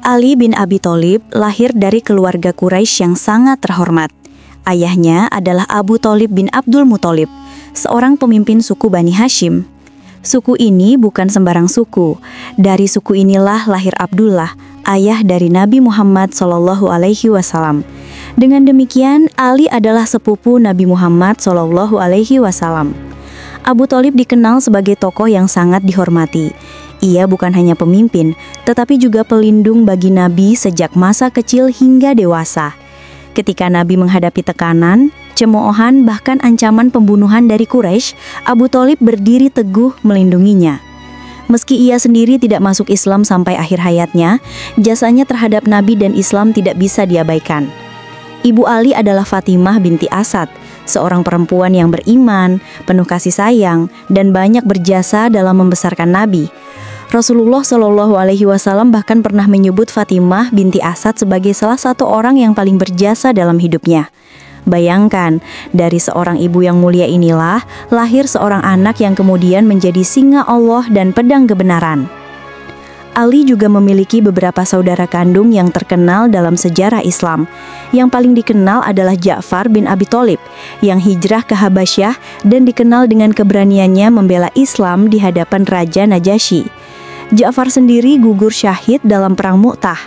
Ali bin Abi Thalib lahir dari keluarga Quraisy yang sangat terhormat. Ayahnya adalah Abu Thalib bin Abdul Muthalib, seorang pemimpin suku Bani Hashim. Suku ini bukan sembarang suku. Dari suku inilah lahir Abdullah, ayah dari Nabi Muhammad SAW. Dengan demikian, Ali adalah sepupu Nabi Muhammad SAW. Abu Thalib dikenal sebagai tokoh yang sangat dihormati. Ia bukan hanya pemimpin, tetapi juga pelindung bagi Nabi sejak masa kecil hingga dewasa. Ketika Nabi menghadapi tekanan, cemoohan, bahkan ancaman pembunuhan dari Quraisy, Abu Thalib berdiri teguh melindunginya. Meski ia sendiri tidak masuk Islam sampai akhir hayatnya, jasanya terhadap Nabi dan Islam tidak bisa diabaikan. Ibu Ali adalah Fatimah binti Asad, seorang perempuan yang beriman, penuh kasih sayang, dan banyak berjasa dalam membesarkan Nabi. Rasulullah SAW bahkan pernah menyebut Fatimah binti Asad sebagai salah satu orang yang paling berjasa dalam hidupnya. Bayangkan, dari seorang ibu yang mulia inilah lahir seorang anak yang kemudian menjadi singa Allah dan pedang kebenaran. Ali juga memiliki beberapa saudara kandung yang terkenal dalam sejarah Islam. Yang paling dikenal adalah Ja'far bin Abi Thalib yang hijrah ke Habasyah dan dikenal dengan keberaniannya membela Islam di hadapan Raja Najasyi. Ja'far sendiri gugur syahid dalam perang Mu'tah.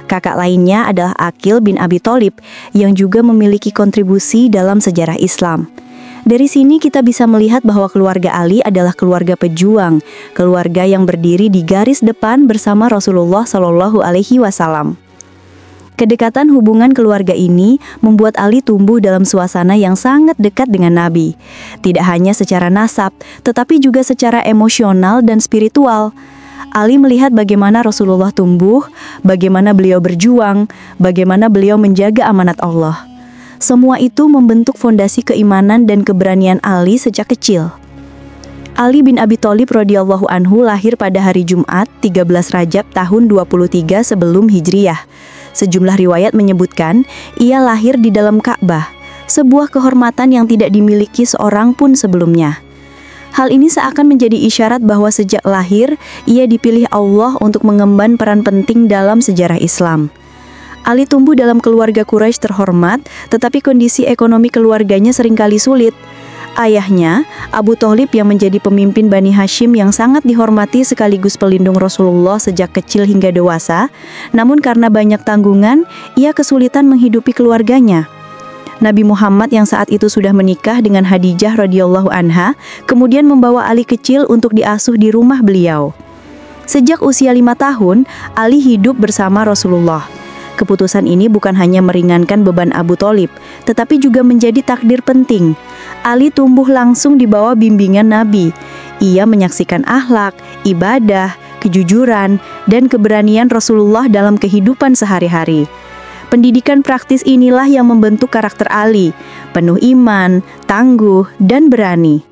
Kakak lainnya adalah Aqil bin Abi Thalib yang juga memiliki kontribusi dalam sejarah Islam. Dari sini kita bisa melihat bahwa keluarga Ali adalah keluarga pejuang, keluarga yang berdiri di garis depan bersama Rasulullah SAW. Kedekatan hubungan keluarga ini membuat Ali tumbuh dalam suasana yang sangat dekat dengan Nabi. Tidak hanya secara nasab, tetapi juga secara emosional dan spiritual. Ali melihat bagaimana Rasulullah tumbuh, bagaimana beliau berjuang, bagaimana beliau menjaga amanat Allah. Semua itu membentuk fondasi keimanan dan keberanian Ali sejak kecil. Ali bin Abi Thalib radhiyallahu anhu lahir pada hari Jumat 13 Rajab tahun 23 sebelum Hijriyah. Sejumlah riwayat menyebutkan ia lahir di dalam Ka'bah, sebuah kehormatan yang tidak dimiliki seorang pun sebelumnya. Hal ini seakan menjadi isyarat bahwa sejak lahir, ia dipilih Allah untuk mengemban peran penting dalam sejarah Islam. Ali tumbuh dalam keluarga Quraisy terhormat, tetapi kondisi ekonomi keluarganya seringkali sulit. Ayahnya, Abu Thalib yang menjadi pemimpin Bani Hashim yang sangat dihormati sekaligus pelindung Rasulullah sejak kecil hingga dewasa, namun karena banyak tanggungan, ia kesulitan menghidupi keluarganya. Nabi Muhammad yang saat itu sudah menikah dengan Khadijah radhiyallahu anha, kemudian membawa Ali kecil untuk diasuh di rumah beliau. Sejak usia 5 tahun, Ali hidup bersama Rasulullah. Keputusan ini bukan hanya meringankan beban Abu Thalib, tetapi juga menjadi takdir penting. Ali tumbuh langsung di bawah bimbingan Nabi. Ia menyaksikan akhlak, ibadah, kejujuran, dan keberanian Rasulullah dalam kehidupan sehari-hari. Pendidikan praktis inilah yang membentuk karakter Ali, penuh iman, tangguh, dan berani.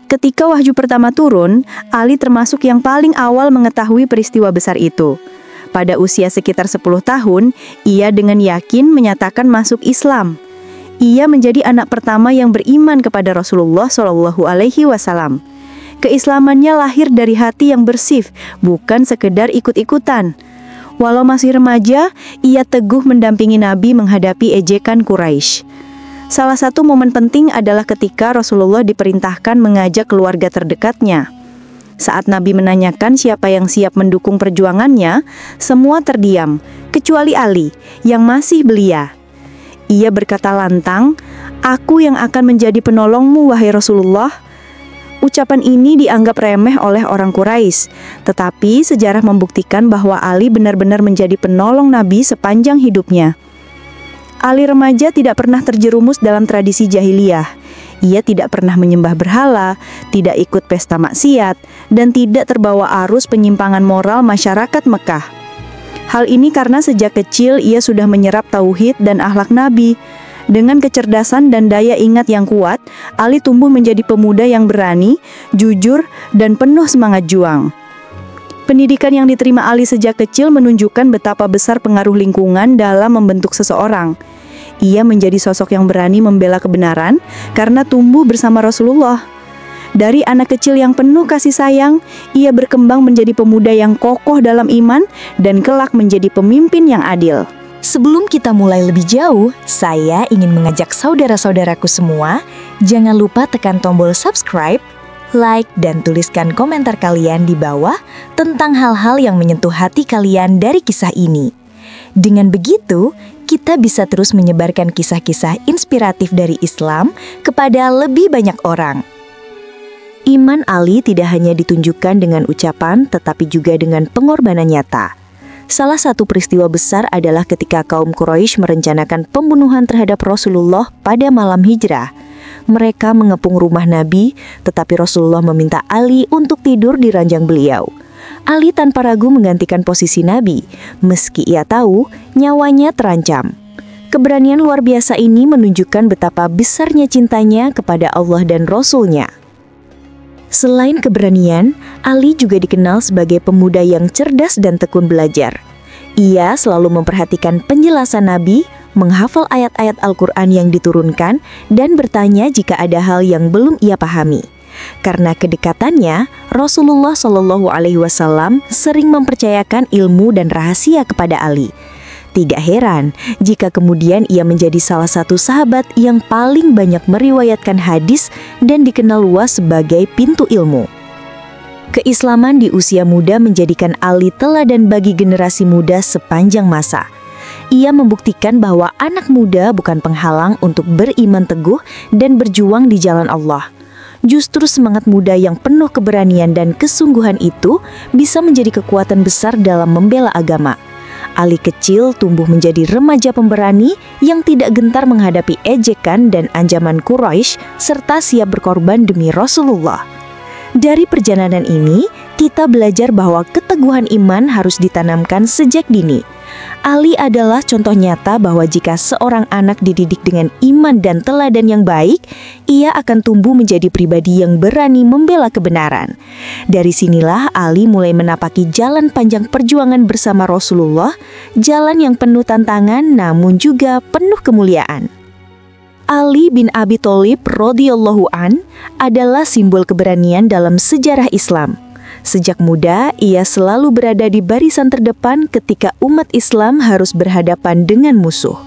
Ketika wahyu pertama turun, Ali termasuk yang paling awal mengetahui peristiwa besar itu. Pada usia sekitar 10 tahun, ia dengan yakin menyatakan masuk Islam. Ia menjadi anak pertama yang beriman kepada Rasulullah SAW. Keislamannya lahir dari hati yang bersih, bukan sekedar ikut-ikutan. Walau masih remaja, ia teguh mendampingi Nabi menghadapi ejekan Quraisy. Salah satu momen penting adalah ketika Rasulullah diperintahkan mengajak keluarga terdekatnya. Saat Nabi menanyakan siapa yang siap mendukung perjuangannya, semua terdiam, kecuali Ali yang masih belia. Ia berkata lantang, "Aku yang akan menjadi penolongmu, wahai Rasulullah." Ucapan ini dianggap remeh oleh orang Quraisy, tetapi sejarah membuktikan bahwa Ali benar-benar menjadi penolong Nabi sepanjang hidupnya. Ali remaja tidak pernah terjerumus dalam tradisi jahiliyah. Ia tidak pernah menyembah berhala, tidak ikut pesta maksiat, dan tidak terbawa arus penyimpangan moral masyarakat Mekah. Hal ini karena sejak kecil ia sudah menyerap tauhid dan akhlak Nabi. Dengan kecerdasan dan daya ingat yang kuat, Ali tumbuh menjadi pemuda yang berani, jujur, dan penuh semangat juang. Pendidikan yang diterima Ali sejak kecil menunjukkan betapa besar pengaruh lingkungan dalam membentuk seseorang. Ia menjadi sosok yang berani membela kebenaran karena tumbuh bersama Rasulullah. Dari anak kecil yang penuh kasih sayang, ia berkembang menjadi pemuda yang kokoh dalam iman dan kelak menjadi pemimpin yang adil. Sebelum kita mulai lebih jauh, saya ingin mengajak saudara-saudaraku semua, jangan lupa tekan tombol subscribe, like, dan tuliskan komentar kalian di bawah tentang hal-hal yang menyentuh hati kalian dari kisah ini. Dengan begitu, kita bisa terus menyebarkan kisah-kisah inspiratif dari Islam kepada lebih banyak orang. Iman Ali tidak hanya ditunjukkan dengan ucapan, tetapi juga dengan pengorbanan nyata. Salah satu peristiwa besar adalah ketika kaum Quraisy merencanakan pembunuhan terhadap Rasulullah pada malam hijrah. Mereka mengepung rumah Nabi, tetapi Rasulullah meminta Ali untuk tidur di ranjang beliau. Ali tanpa ragu menggantikan posisi Nabi, meski ia tahu nyawanya terancam. Keberanian luar biasa ini menunjukkan betapa besarnya cintanya kepada Allah dan Rasul-Nya. Selain keberanian, Ali juga dikenal sebagai pemuda yang cerdas dan tekun belajar. Ia selalu memperhatikan penjelasan Nabi, menghafal ayat-ayat Al-Quran yang diturunkan, dan bertanya jika ada hal yang belum ia pahami. Karena kedekatannya, Rasulullah SAW sering mempercayakan ilmu dan rahasia kepada Ali. Tidak heran jika kemudian ia menjadi salah satu sahabat yang paling banyak meriwayatkan hadis dan dikenal luas sebagai pintu ilmu. Keislaman di usia muda menjadikan Ali teladan bagi generasi muda sepanjang masa. Ia membuktikan bahwa anak muda bukan penghalang untuk beriman teguh dan berjuang di jalan Allah. Justru semangat muda yang penuh keberanian dan kesungguhan itu bisa menjadi kekuatan besar dalam membela agama. Ali kecil tumbuh menjadi remaja pemberani yang tidak gentar menghadapi ejekan dan ancaman Quraisy serta siap berkorban demi Rasulullah. Dari perjalanan ini, kita belajar bahwa keteguhan iman harus ditanamkan sejak dini. Ali adalah contoh nyata bahwa jika seorang anak dididik dengan iman dan teladan yang baik, ia akan tumbuh menjadi pribadi yang berani membela kebenaran. Dari sinilah Ali mulai menapaki jalan panjang perjuangan bersama Rasulullah, jalan yang penuh tantangan namun juga penuh kemuliaan. Ali bin Abi Thalib radhiyallahu an adalah simbol keberanian dalam sejarah Islam. Sejak muda, ia selalu berada di barisan terdepan ketika umat Islam harus berhadapan dengan musuh.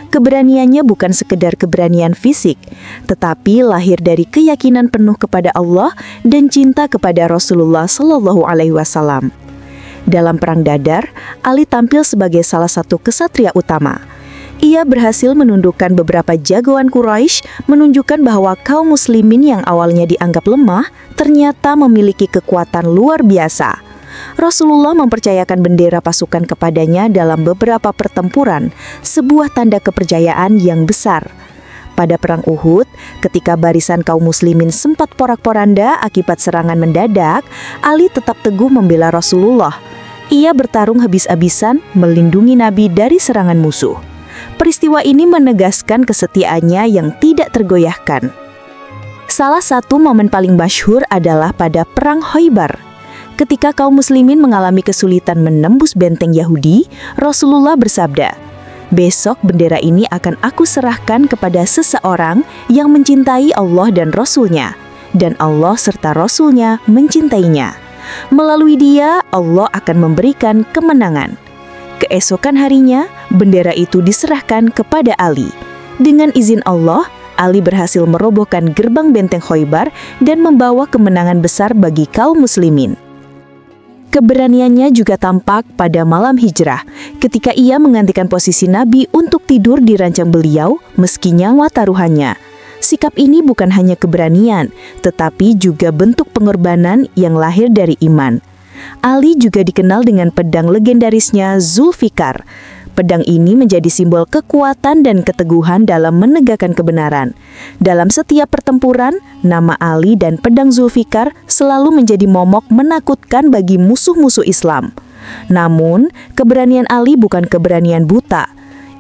Keberaniannya bukan sekedar keberanian fisik, tetapi lahir dari keyakinan penuh kepada Allah dan cinta kepada Rasulullah SAW. Dalam Perang Dadar, Ali tampil sebagai salah satu kesatria utama. Ia berhasil menundukkan beberapa jagoan Quraisy, menunjukkan bahwa kaum muslimin yang awalnya dianggap lemah ternyata memiliki kekuatan luar biasa. Rasulullah mempercayakan bendera pasukan kepadanya dalam beberapa pertempuran, sebuah tanda kepercayaan yang besar. Pada Perang Uhud, ketika barisan kaum muslimin sempat porak-poranda akibat serangan mendadak, Ali tetap teguh membela Rasulullah. Ia bertarung habis-habisan melindungi Nabi dari serangan musuh. Peristiwa ini menegaskan kesetiaannya yang tidak tergoyahkan. Salah satu momen paling masyhur adalah pada Perang Khaybar. Ketika kaum muslimin mengalami kesulitan menembus benteng Yahudi, Rasulullah bersabda, "Besok bendera ini akan aku serahkan kepada seseorang yang mencintai Allah dan Rasul-Nya, dan Allah serta Rasul-Nya mencintainya. Melalui dia, Allah akan memberikan kemenangan." Keesokan harinya, bendera itu diserahkan kepada Ali. Dengan izin Allah, Ali berhasil merobohkan gerbang benteng Khaybar dan membawa kemenangan besar bagi kaum muslimin. Keberaniannya juga tampak pada malam hijrah, ketika ia menggantikan posisi Nabi untuk tidur di ranjang beliau meski nyawa taruhannya. Sikap ini bukan hanya keberanian, tetapi juga bentuk pengorbanan yang lahir dari iman. Ali juga dikenal dengan pedang legendarisnya Zulfikar. Pedang ini menjadi simbol kekuatan dan keteguhan dalam menegakkan kebenaran. Dalam setiap pertempuran, nama Ali dan pedang Zulfikar selalu menjadi momok menakutkan bagi musuh-musuh Islam. Namun, keberanian Ali bukan keberanian buta.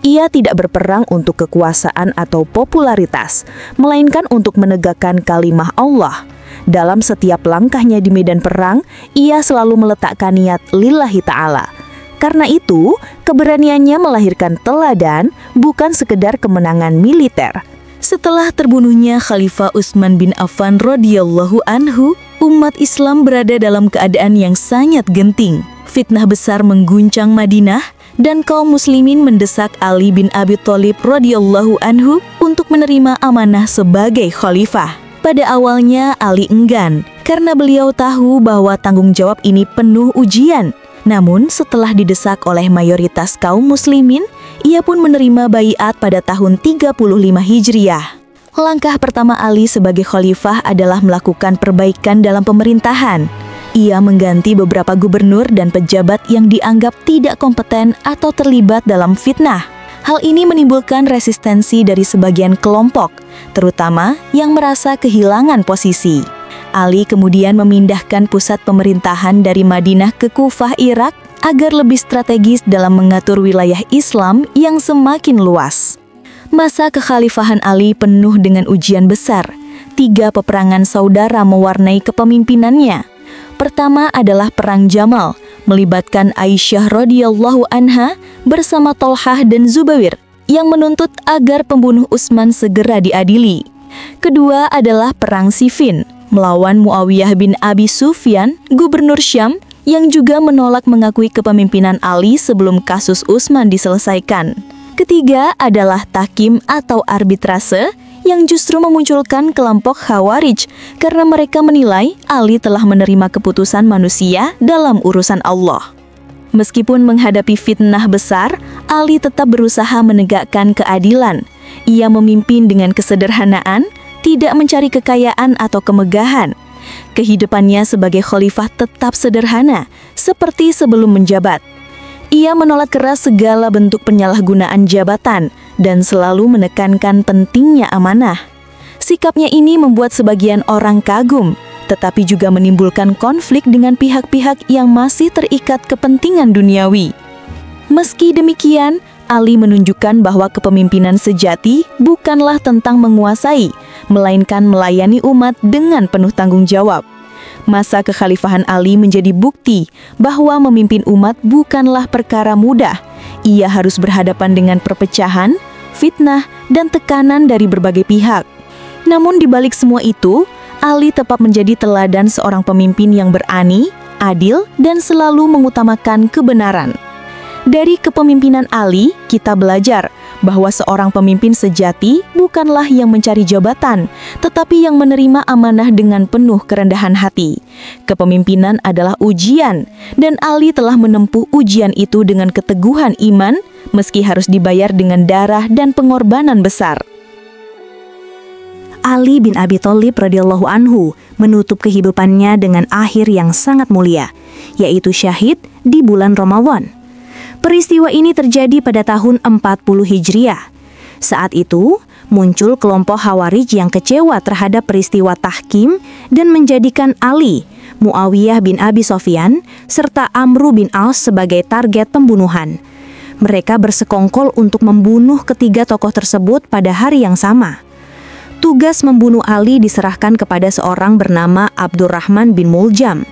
Ia tidak berperang untuk kekuasaan atau popularitas, melainkan untuk menegakkan kalimah Allah. Dalam setiap langkahnya di medan perang, ia selalu meletakkan niat lillahi ta'ala. Karena itu, keberaniannya melahirkan teladan bukan sekedar kemenangan militer. Setelah terbunuhnya Khalifah Utsman bin Affan radhiyallahu anhu, umat Islam berada dalam keadaan yang sangat genting. Fitnah besar mengguncang Madinah dan kaum muslimin mendesak Ali bin Abi Thalib radhiyallahu anhu untuk menerima amanah sebagai khalifah. Pada awalnya Ali enggan karena beliau tahu bahwa tanggung jawab ini penuh ujian. Namun setelah didesak oleh mayoritas kaum muslimin, ia pun menerima baiat pada tahun 35 Hijriah. Langkah pertama Ali sebagai khalifah adalah melakukan perbaikan dalam pemerintahan. Ia mengganti beberapa gubernur dan pejabat yang dianggap tidak kompeten atau terlibat dalam fitnah. Hal ini menimbulkan resistensi dari sebagian kelompok, terutama yang merasa kehilangan posisi. Ali kemudian memindahkan pusat pemerintahan dari Madinah ke Kufah, Irak, agar lebih strategis dalam mengatur wilayah Islam yang semakin luas. Masa kekhalifahan Ali penuh dengan ujian besar. 3 peperangan saudara mewarnai kepemimpinannya. Pertama adalah Perang Jamal, melibatkan Aisyah radhiyallahu anha bersama Tolhah dan Zubair yang menuntut agar pembunuh Utsman segera diadili. Kedua adalah Perang Siffin, melawan Muawiyah bin Abi Sufyan, gubernur Syam, yang juga menolak mengakui kepemimpinan Ali sebelum kasus Utsman diselesaikan. Ketiga adalah tahkim atau arbitrase, yang justru memunculkan kelompok Khawarij karena mereka menilai Ali telah menerima keputusan manusia dalam urusan Allah. Meskipun menghadapi fitnah besar, Ali tetap berusaha menegakkan keadilan. Ia memimpin dengan kesederhanaan, tidak mencari kekayaan atau kemegahan. Kehidupannya sebagai khalifah tetap sederhana, seperti sebelum menjabat. Ia menolak keras segala bentuk penyalahgunaan jabatan dan selalu menekankan pentingnya amanah. Sikapnya ini membuat sebagian orang kagum, tetapi juga menimbulkan konflik dengan pihak-pihak yang masih terikat kepentingan duniawi. Meski demikian, Ali menunjukkan bahwa kepemimpinan sejati bukanlah tentang menguasai, melainkan melayani umat dengan penuh tanggung jawab. Masa kekhalifahan Ali menjadi bukti bahwa memimpin umat bukanlah perkara mudah. Ia harus berhadapan dengan perpecahan, fitnah, dan tekanan dari berbagai pihak. Namun di balik semua itu, Ali tetap menjadi teladan seorang pemimpin yang berani, adil, dan selalu mengutamakan kebenaran. Dari kepemimpinan Ali, kita belajar bahwa seorang pemimpin sejati bukanlah yang mencari jabatan, tetapi yang menerima amanah dengan penuh kerendahan hati. Kepemimpinan adalah ujian, dan Ali telah menempuh ujian itu dengan keteguhan iman, meski harus dibayar dengan darah dan pengorbanan besar. Ali bin Abi Thalib radhiyallahu anhu menutup kehidupannya dengan akhir yang sangat mulia, yaitu syahid di bulan Ramadan. Peristiwa ini terjadi pada tahun 40 Hijriah. Saat itu, muncul kelompok Khawarij yang kecewa terhadap peristiwa tahkim dan menjadikan Ali, Muawiyah bin Abi Sufyan, serta Amru bin As sebagai target pembunuhan. Mereka bersekongkol untuk membunuh ketiga tokoh tersebut pada hari yang sama. Tugas membunuh Ali diserahkan kepada seorang bernama Abdurrahman bin Muljam.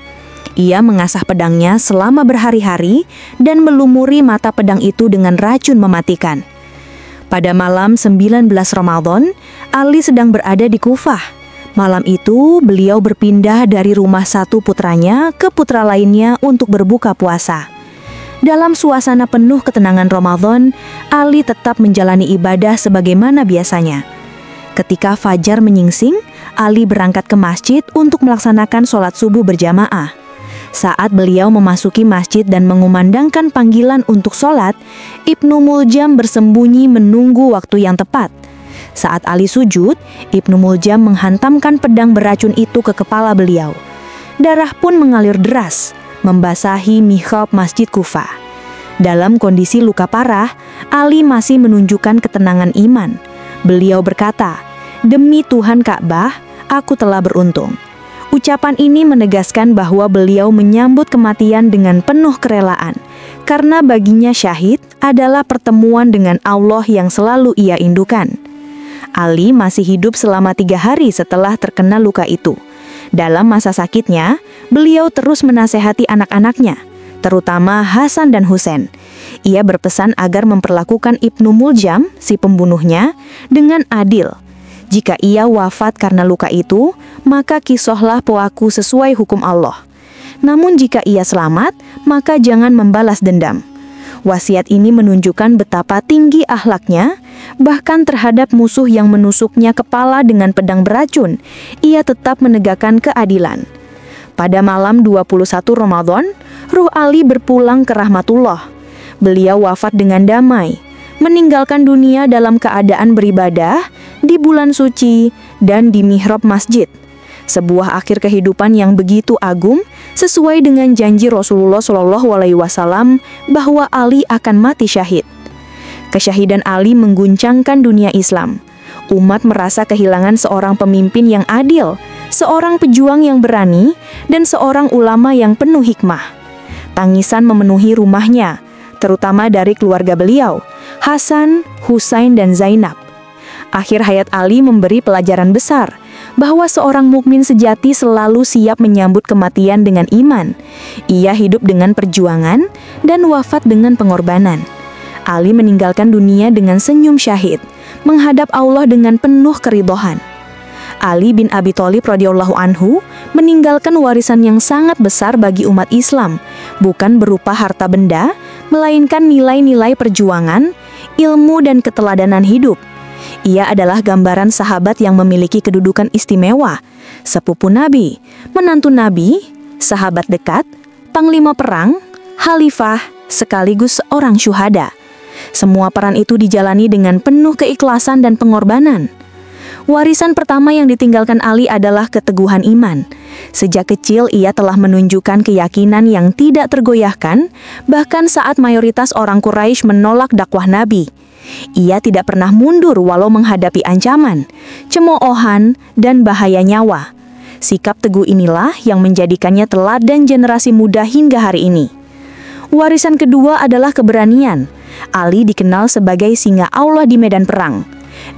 Ia mengasah pedangnya selama berhari-hari dan melumuri mata pedang itu dengan racun mematikan. Pada malam 19 Ramadan, Ali sedang berada di Kufah. Malam itu, beliau berpindah dari rumah satu putranya ke putra lainnya untuk berbuka puasa. Dalam suasana penuh ketenangan Ramadan, Ali tetap menjalani ibadah sebagaimana biasanya. Ketika fajar menyingsing, Ali berangkat ke masjid untuk melaksanakan sholat subuh berjamaah. Saat beliau memasuki masjid dan mengumandangkan panggilan untuk sholat, Ibnu Muljam bersembunyi menunggu waktu yang tepat. Saat Ali sujud, Ibnu Muljam menghantamkan pedang beracun itu ke kepala beliau. Darah pun mengalir deras, membasahi mihrab Masjid Kufah. Dalam kondisi luka parah, Ali masih menunjukkan ketenangan iman. Beliau berkata, "Demi Tuhan Ka'bah, aku telah beruntung." Ucapan ini menegaskan bahwa beliau menyambut kematian dengan penuh kerelaan, karena baginya syahid adalah pertemuan dengan Allah yang selalu ia indukan. Ali masih hidup selama 3 hari setelah terkena luka itu. Dalam masa sakitnya, beliau terus menasehati anak-anaknya, terutama Hasan dan Husain. Ia berpesan agar memperlakukan Ibnu Muljam, si pembunuhnya, dengan adil. Jika ia wafat karena luka itu, maka kisahlah pelaku sesuai hukum Allah. Namun jika ia selamat, maka jangan membalas dendam. Wasiat ini menunjukkan betapa tinggi akhlaknya, bahkan terhadap musuh yang menusuknya kepala dengan pedang beracun, ia tetap menegakkan keadilan. Pada malam 21 Ramadan, ruh Ali berpulang ke rahmatullah. Beliau wafat dengan damai, meninggalkan dunia dalam keadaan beribadah di bulan suci dan di mihrab masjid. Sebuah akhir kehidupan yang begitu agung sesuai dengan janji Rasulullah SAW bahwa Ali akan mati syahid. Kesyahidan Ali mengguncangkan dunia Islam. Umat merasa kehilangan seorang pemimpin yang adil, seorang pejuang yang berani, dan seorang ulama yang penuh hikmah. Tangisan memenuhi rumahnya, terutama dari keluarga beliau, Hasan, Husain, dan Zainab. Akhir hayat Ali memberi pelajaran besar, bahwa seorang mukmin sejati selalu siap menyambut kematian dengan iman. Ia hidup dengan perjuangan dan wafat dengan pengorbanan. Ali meninggalkan dunia dengan senyum syahid, menghadap Allah dengan penuh keridhaan. Ali bin Abi Thalib radhiyallahu anhu meninggalkan warisan yang sangat besar bagi umat Islam, bukan berupa harta benda, melainkan nilai-nilai perjuangan, ilmu, dan keteladanan hidup. Ia adalah gambaran sahabat yang memiliki kedudukan istimewa, sepupu Nabi, menantu Nabi, sahabat dekat, panglima perang, khalifah, sekaligus seorang syuhada. Semua peran itu dijalani dengan penuh keikhlasan dan pengorbanan. Warisan pertama yang ditinggalkan Ali adalah keteguhan iman. Sejak kecil ia telah menunjukkan keyakinan yang tidak tergoyahkan, bahkan saat mayoritas orang Quraisy menolak dakwah Nabi. Ia tidak pernah mundur walau menghadapi ancaman, cemoohan, dan bahaya nyawa. Sikap teguh inilah yang menjadikannya teladan generasi muda hingga hari ini. Warisan kedua adalah keberanian. Ali dikenal sebagai singa Allah di medan perang.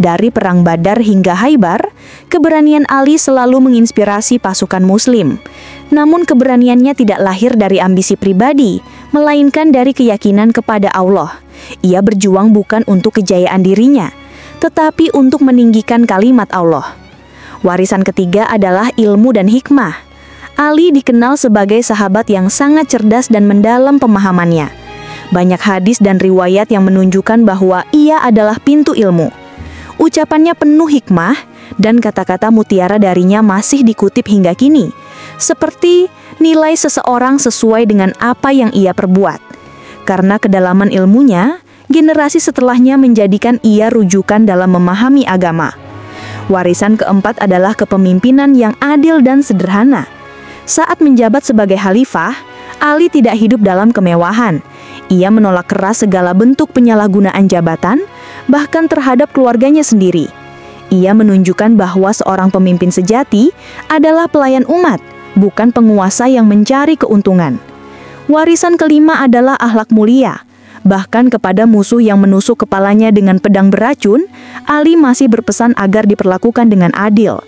Dari Perang Badar hingga Khaybar, keberanian Ali selalu menginspirasi pasukan Muslim. Namun keberaniannya tidak lahir dari ambisi pribadi, melainkan dari keyakinan kepada Allah. Ia berjuang bukan untuk kejayaan dirinya, tetapi untuk meninggikan kalimat Allah. Warisan ketiga adalah ilmu dan hikmah. Ali dikenal sebagai sahabat yang sangat cerdas dan mendalam pemahamannya. Banyak hadis dan riwayat yang menunjukkan bahwa ia adalah pintu ilmu. Ucapannya penuh hikmah, dan kata-kata mutiara darinya masih dikutip hingga kini, seperti nilai seseorang sesuai dengan apa yang ia perbuat. Karena kedalaman ilmunya, generasi setelahnya menjadikan ia rujukan dalam memahami agama. Warisan keempat adalah kepemimpinan yang adil dan sederhana. Saat menjabat sebagai khalifah, Ali tidak hidup dalam kemewahan. Ia menolak keras segala bentuk penyalahgunaan jabatan, bahkan terhadap keluarganya sendiri. Ia menunjukkan bahwa seorang pemimpin sejati adalah pelayan umat, bukan penguasa yang mencari keuntungan. Warisan kelima adalah akhlak mulia. Bahkan kepada musuh yang menusuk kepalanya dengan pedang beracun, Ali masih berpesan agar diperlakukan dengan adil.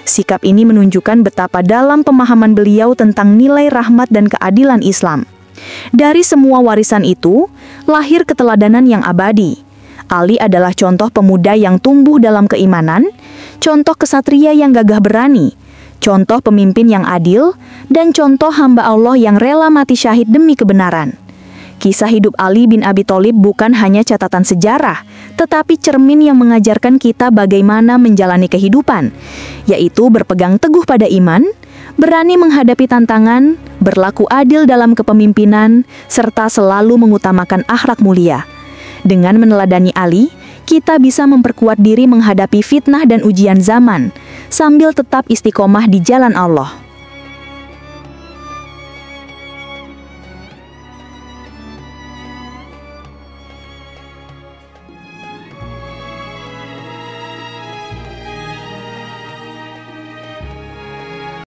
Sikap ini menunjukkan betapa dalam pemahaman beliau tentang nilai rahmat dan keadilan Islam. Dari semua warisan itu, lahir keteladanan yang abadi. Ali adalah contoh pemuda yang tumbuh dalam keimanan, contoh kesatria yang gagah berani, contoh pemimpin yang adil, dan contoh hamba Allah yang rela mati syahid demi kebenaran. Kisah hidup Ali bin Abi Thalib bukan hanya catatan sejarah, tetapi cermin yang mengajarkan kita bagaimana menjalani kehidupan, yaitu berpegang teguh pada iman, berani menghadapi tantangan, berlaku adil dalam kepemimpinan, serta selalu mengutamakan akhlak mulia. Dengan meneladani Ali, kita bisa memperkuat diri menghadapi fitnah dan ujian zaman, sambil tetap istiqomah di jalan Allah.